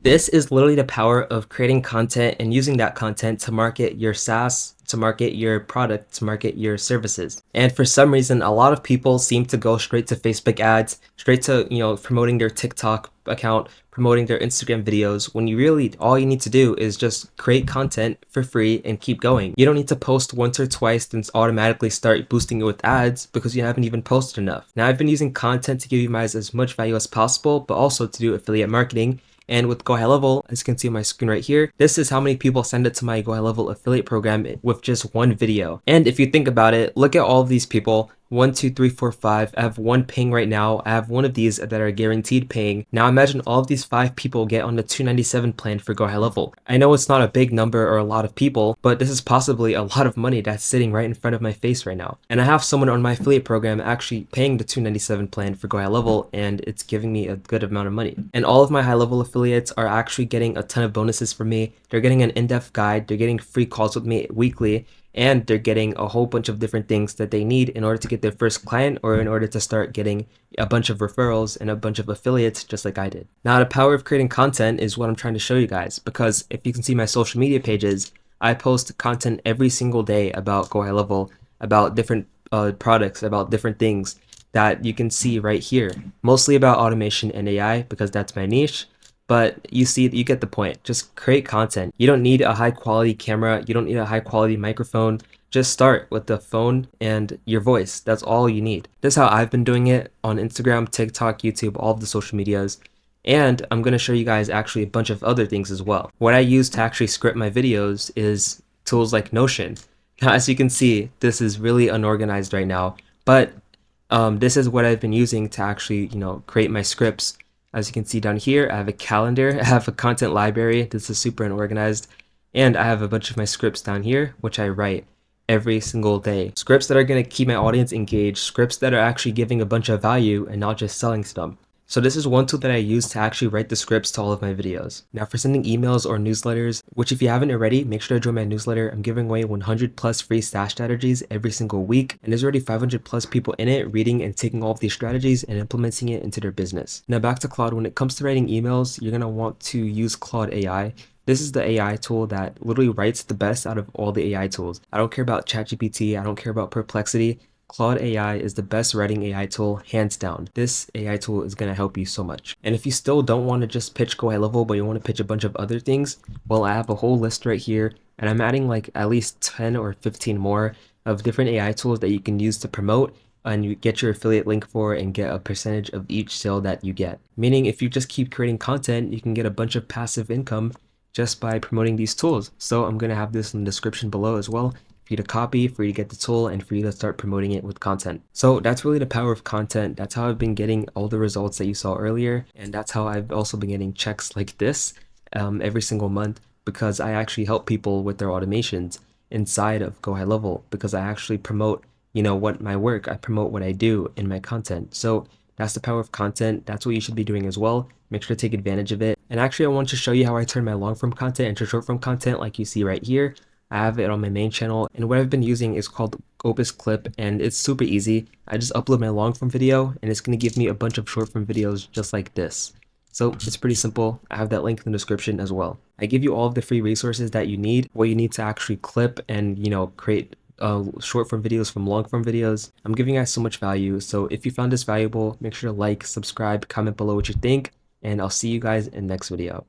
This is literally the power of creating content and using that content to market your SaaS, to market your product, to market your services. And for some reason, a lot of people seem to go straight to Facebook ads, straight to, promoting their TikTok account, promoting their Instagram videos, when you really, all you need to do is just create content for free and keep going. You don't need to post once or twice and automatically start boosting it with ads because you haven't even posted enough. Now, I've been using content to give you guys as much value as possible, but also to do affiliate marketing. And with Go High Level, as you can see on my screen right here, this is how many people send it to my Go High Level affiliate program with just one video. And if you think about it, look at all of these people. 1, 2, 3, 4, 5. I have one ping right now. I have one of these that are guaranteed paying. Now imagine all of these 5 people get on the 297 plan for Go High Level. I know it's not a big number or a lot of people, but this is possibly a lot of money that's sitting right in front of my face right now. And I have someone on my affiliate program actually paying the 297 plan for Go High Level, and it's giving me a good amount of money. And all of my high level affiliates are actually getting a ton of bonuses from me. They're getting an in-depth guide. They're getting free calls with me weekly. And they're getting a whole bunch of different things that they need in order to get their first client or in order to start getting a bunch of referrals and a bunch of affiliates just like I did. Now, the power of creating content is what I'm trying to show you guys, because if you can see my social media pages, I post content every single day about Go High Level, about different products, about different things that you can see right here. Mostly about automation and AI because that's my niche. But you get the point. Just create content. You don't need a high quality camera. You don't need a high quality microphone. Just start with the phone and your voice. That's all you need. This is how I've been doing it on Instagram, TikTok, YouTube, all of the social medias. And I'm going to show you guys actually a bunch of other things as well. What I use to actually script my videos is tools like Notion. Now, as you can see, this is really unorganized right now, but this is what I've been using to actually, create my scripts. As you can see down here, I have a calendar, I have a content library. This is super unorganized. And I have a bunch of my scripts down here, which I write every single day. Scripts that are going to keep my audience engaged, scripts that are actually giving a bunch of value and not just selling stuff. So this is one tool that I use to actually write the scripts to all of my videos. Now for sending emails or newsletters, which if you haven't already, make sure to join my newsletter. I'm giving away 100 plus free SaaS strategies every single week. And there's already 500 plus people in it reading and taking all of these strategies and implementing it into their business. Now back to Claude, when it comes to writing emails, you're going to want to use Claude AI. This is the AI tool that literally writes the best out of all the AI tools. I don't care about ChatGPT. I don't care about Perplexity. Claude AI is the best writing AI tool, hands down. This AI tool is going to help you so much. And if you still don't want to just pitch Go High Level, but you want to pitch a bunch of other things, well, I have a whole list right here, and I'm adding like at least 10 or 15 more of different AI tools that you can use to promote and you get your affiliate link for and get a percentage of each sale that you get. Meaning if you just keep creating content, you can get a bunch of passive income just by promoting these tools. So I'm going to have this in the description below as well, for you to copy, for you to get the tool, and for you to start promoting it with content. So that's really the power of content. That's how I've been getting all the results that you saw earlier. And that's how I've also been getting checks like this every single month, because I actually help people with their automations inside of Go High Level, because I actually promote, what my work, I promote what I do in my content. So that's the power of content. That's what you should be doing as well. Make sure to take advantage of it. And actually, I want to show you how I turn my long form content into short form content like you see right here. I have it on my main channel, and what I've been using is called Opus Clip, and it's super easy. I just upload my long form video, and it's going to give me a bunch of short form videos just like this. So it's pretty simple. I have that link in the description as well. I give you all of the free resources that you need, what you need to actually clip and, create short form videos from long form videos. I'm giving you guys so much value. So if you found this valuable, make sure to like, subscribe, comment below what you think, and I'll see you guys in the next video.